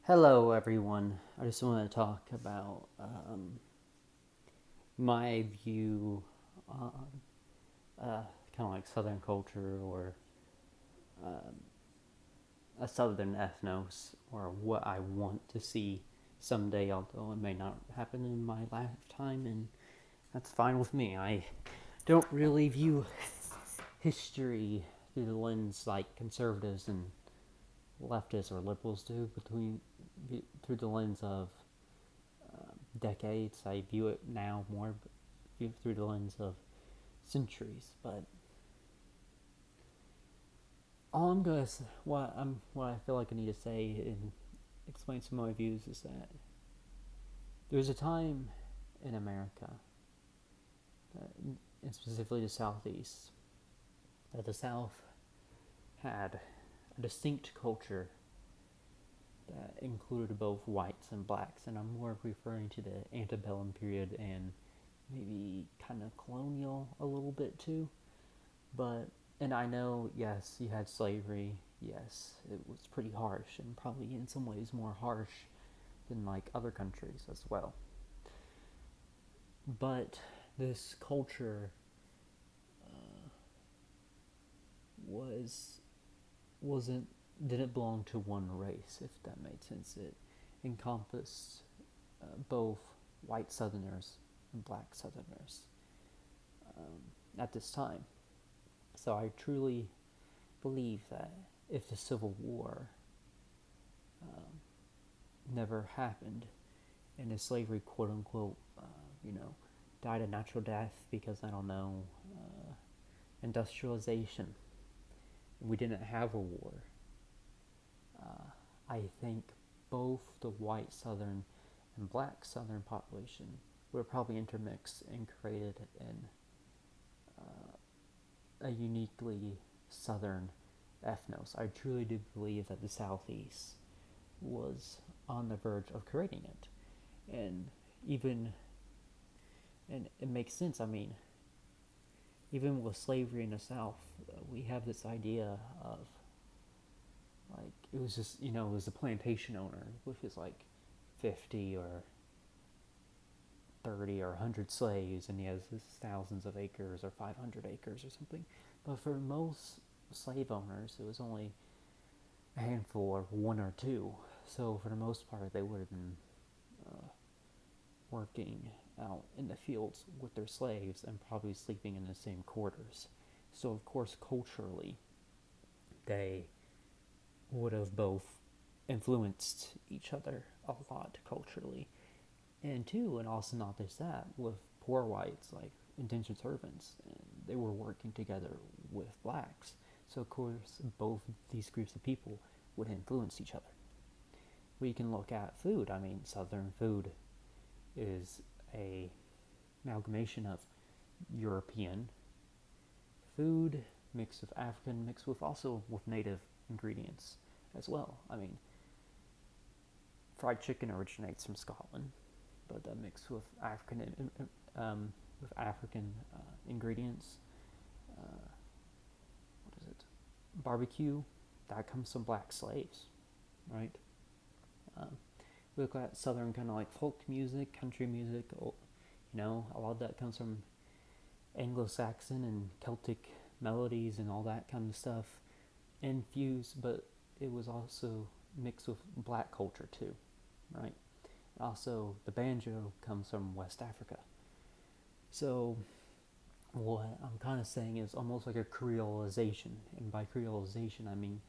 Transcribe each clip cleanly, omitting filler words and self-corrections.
Hello, everyone. I just want to talk about my view on kind of like Southern culture or a Southern ethnos, or what I want to see someday, although it may not happen in my lifetime, and that's fine with me. I don't really view history through the lens like conservatives and leftists or liberals do, through the lens of decades. I view it now more through the lens of centuries. But all I'm gonna what I feel like I need to say and explain some of my views is that there was a time in America, and specifically the Southeast, that the South had a distinct culture that included both whites and blacks, and I'm more referring to the antebellum period and maybe kind of colonial a little bit too. But, and I know, yes, you had slavery. Yes, it was pretty harsh, and probably in some ways more harsh than like other countries as well. But this culture was wasn't didn't belong to one race, if that made sense. It encompassed both white Southerners and black Southerners at this time. So I truly believe that if the Civil War never happened and if slavery, quote unquote, you know, died a natural death because, I don't know, industrialization, we didn't have a war, I think both the white Southern and black Southern population were probably intermixed and created in a uniquely Southern ethnos. I truly do believe that the Southeast was on the verge of creating it. And even, and it makes sense, I mean, even with slavery in the South, we have this idea of, like, it was just, it was a plantation owner with his, like, 50 or 30 or 100 slaves, and he has his thousands of acres or 500 acres or something. But for most slave owners, it was only a handful or one or two. So for the most part, they would have been working out in the fields with their slaves and probably sleeping in the same quarters. So of course, culturally, they would have both influenced each other a lot culturally. And two, and also not just that, with poor whites, like indentured servants, and they were working together with blacks. So of course, both these groups of people would influence each other. We can look at food. I mean, Southern food is a amalgamation of European food mixed with African, mixed with also with native ingredients as well. I mean, fried chicken originates from Scotland, but that mixed with African ingredients. What is it? Barbecue that comes from black slaves, right? Um, we look at Southern kind of like folk music, country music. A lot of that comes from Anglo-Saxon and Celtic melodies and all that kind of stuff infused, but it was also mixed with black culture too, right? Also, the banjo comes from West Africa. So, what I'm kind of saying is almost like a Creolization. And by Creolization, I mean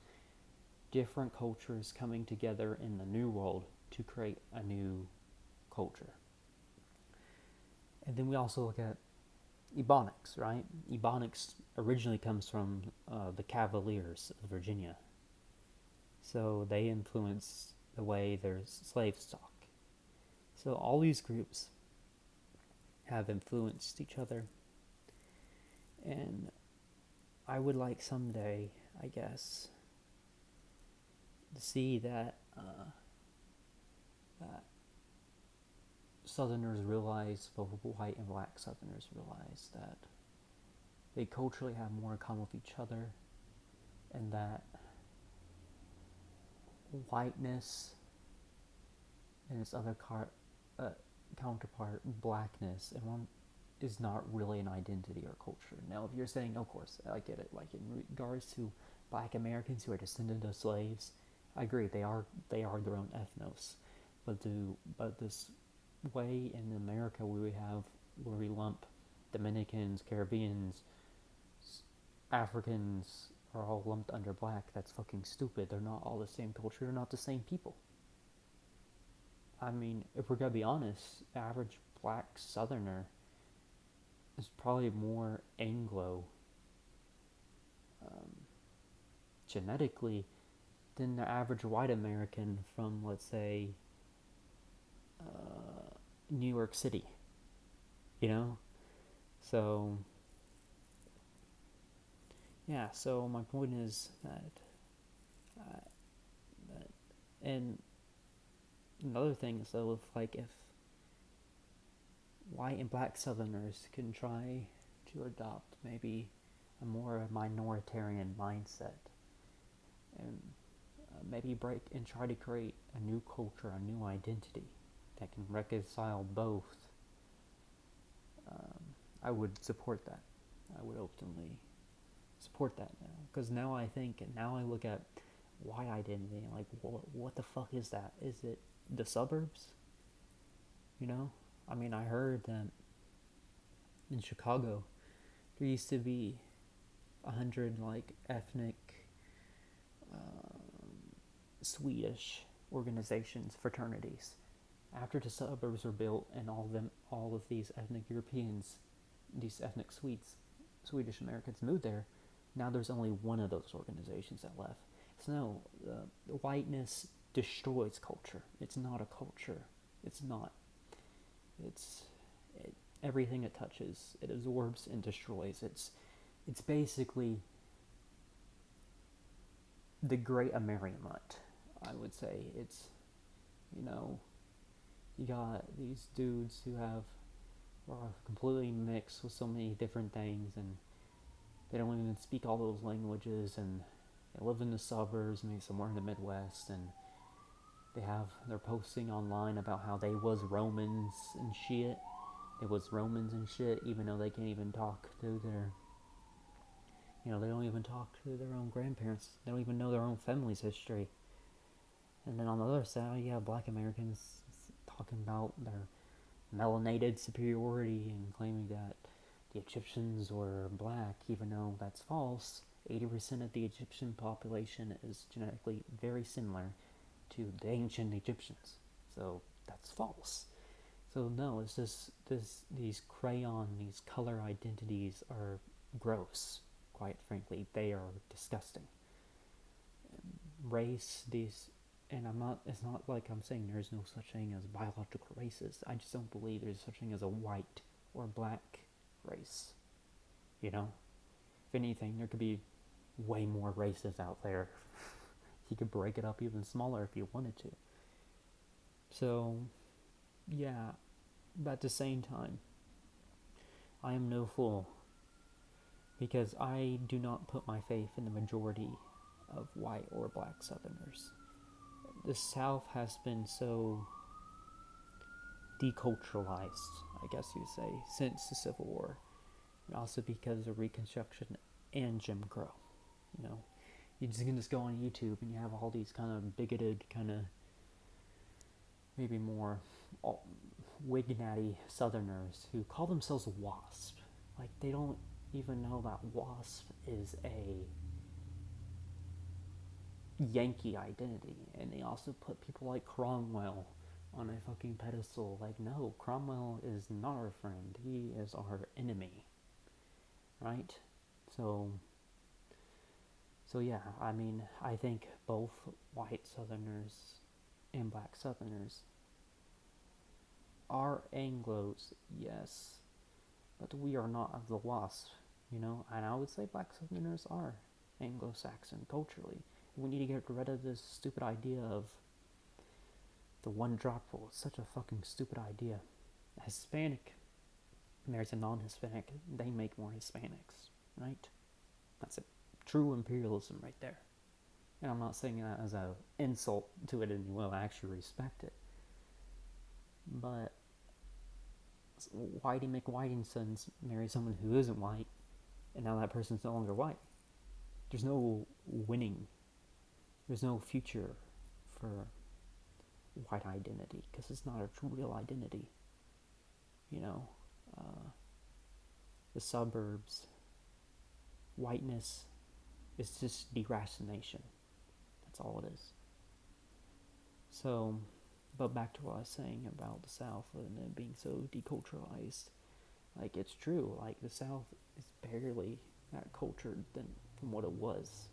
different cultures coming together in the New World to create a new culture. And then we also look at Ebonics, right? Ebonics originally comes from the Cavaliers of Virginia. So they influence the way their slaves talk. So all these groups have influenced each other. And I would like someday, I guess, to see that Southerners realize, both white and black Southerners realize that they culturally have more in common with each other, and that whiteness and its other counterpart, blackness, and one is not really an identity or culture. Now, if you're saying, of course, I get it. Like in regards to Black Americans who are descendants of slaves, I agree. They are their own ethnos, but this way in America where we lump Dominicans, Caribbeans, Africans are all lumped under black. That's fucking stupid. They're not all the same culture. They're not the same people. I mean, if we're gonna be honest, the average black Southerner is probably more Anglo um, genetically than the average white American from, let's say, New York City. You know, so yeah. So my point is uh, that, and another thing is though, if white and black Southerners can try to adopt maybe a more minoritarian mindset and maybe break and try to create a new culture, a new identity that can reconcile both, I would support that. I would openly support that now. Because now I look at white identity and like, what the fuck is that? Is it the suburbs? You know? I mean, I heard that in Chicago, there used to be 100 like ethnic Swedish organizations, fraternities. After the suburbs were built and all of these ethnic Europeans, these ethnic Swedish Americans moved there, now there's only one of those organizations that left. So no, the whiteness destroys culture. It's not a culture. It's not. It's everything it touches, it absorbs and destroys. It's basically the Great Amerimut. I would say it's, you know, you got these dudes who are completely mixed with so many different things, and they don't even speak all those languages, and they live in the suburbs, maybe somewhere in the Midwest, and they're posting online about how they was Romans and shit. It was Romans and shit, even though they can't even talk to their, they don't even talk to their own grandparents. They don't even know their own family's history. And then on the other side, you have black Americans talking about their melanated superiority and claiming that the Egyptians were black, even though that's false. 80% of the Egyptian population is genetically very similar to the ancient Egyptians. So that's false. So no, it's just these these color identities are gross. Quite frankly, they are disgusting. Race, and it's not like I'm saying there's no such thing as biological races. I just don't believe there's such thing as a white or black race. You know? If anything, there could be way more races out there. You could break it up even smaller if you wanted to. So, yeah, but at the same time, I am no fool, because I do not put my faith in the majority of white or black Southerners. The South has been so deculturalized, I guess you'd say, since the Civil War, and also because of Reconstruction and Jim Crow. You know, you can just go on YouTube and you have all these kind of bigoted, kind of maybe more Wignatty Southerners who call themselves WASP. Like, they don't even know that WASP is a Yankee identity, and they also put people like Cromwell on a fucking pedestal. Like, no, Cromwell is not our friend. He is our enemy, right? So yeah, I mean, I think both white Southerners and black Southerners are Anglos, yes, but we are not of the WASP, and I would say black Southerners are Anglo-Saxon culturally. We need to get rid of this stupid idea of the one drop rule. It's such a fucking stupid idea. Hispanic marries a non-Hispanic, they make more Hispanics, right? That's it. True imperialism right there. And I'm not saying that as an insult to it in any way. I actually respect it. But Whitey McWhitey's sons marry someone who isn't white, and now that person's no longer white. There's no winning. There's no future for white identity because it's not a real identity. You know, the suburbs, whiteness is just deracination. That's all it is. So, but back to what I was saying about the South and it being so deculturalized. Like, it's true. Like, the South is barely that cultured than from what it was,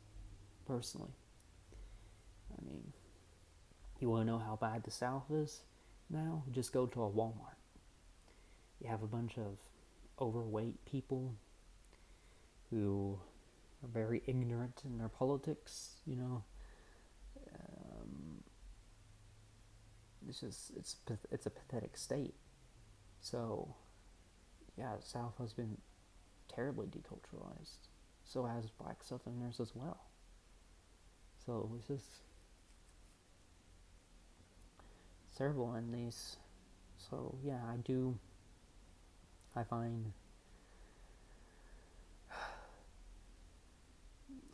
personally. I mean, you want to know how bad the South is now? Just go to a Walmart. You have a bunch of overweight people who are very ignorant in their politics, you know. It's a pathetic state. So, yeah, the South has been terribly deculturalized. So has black Southerners as well. So it's just terrible in these. So yeah, I find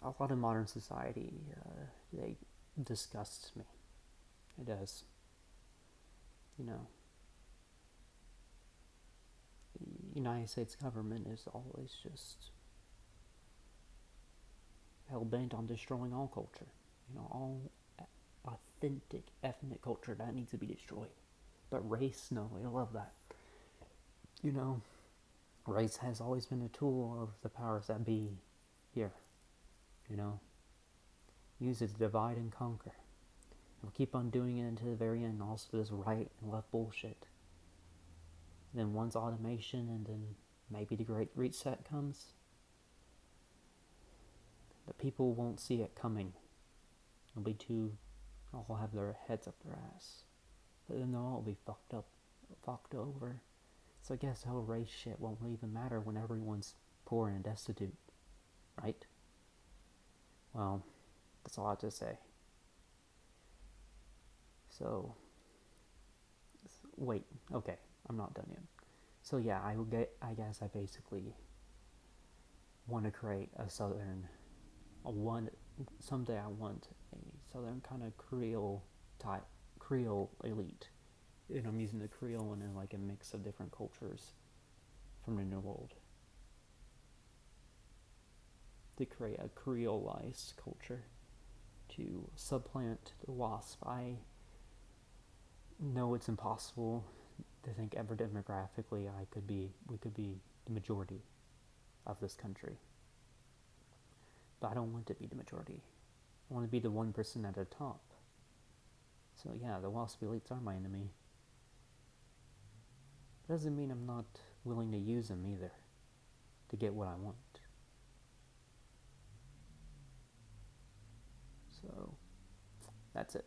a lot of modern society, they disgusts me. It does. You know, the United States government is always just hell bent on destroying all culture. You know, all authentic ethnic culture that needs to be destroyed. But race, no, I love that. You know, race has always been a tool of the powers that be here. You know, use it to divide and conquer. We'll keep on doing it until the very end. Also, this right and left bullshit. Then once automation and then maybe the Great Reset comes, the people won't see it coming. They'll be all have their heads up their ass. But then they'll all be fucked over. So I guess the whole race shit won't even matter when everyone's poor and destitute. Right? Well, that's all I have to say. So, wait, okay, I'm not done yet. So yeah, I guess I basically want to create someday I want a southern kind of Creole elite. And I'm using the Creole in like a mix of different cultures from the New World to create a Creolized culture to supplant the WASP. I know it's impossible to think ever demographically we could be the majority of this country. But I don't want to be the majority. I want to be the 1% at the top. So yeah, the WASP elites are my enemy. Doesn't mean I'm not willing to use them either to get what I want. So that's it.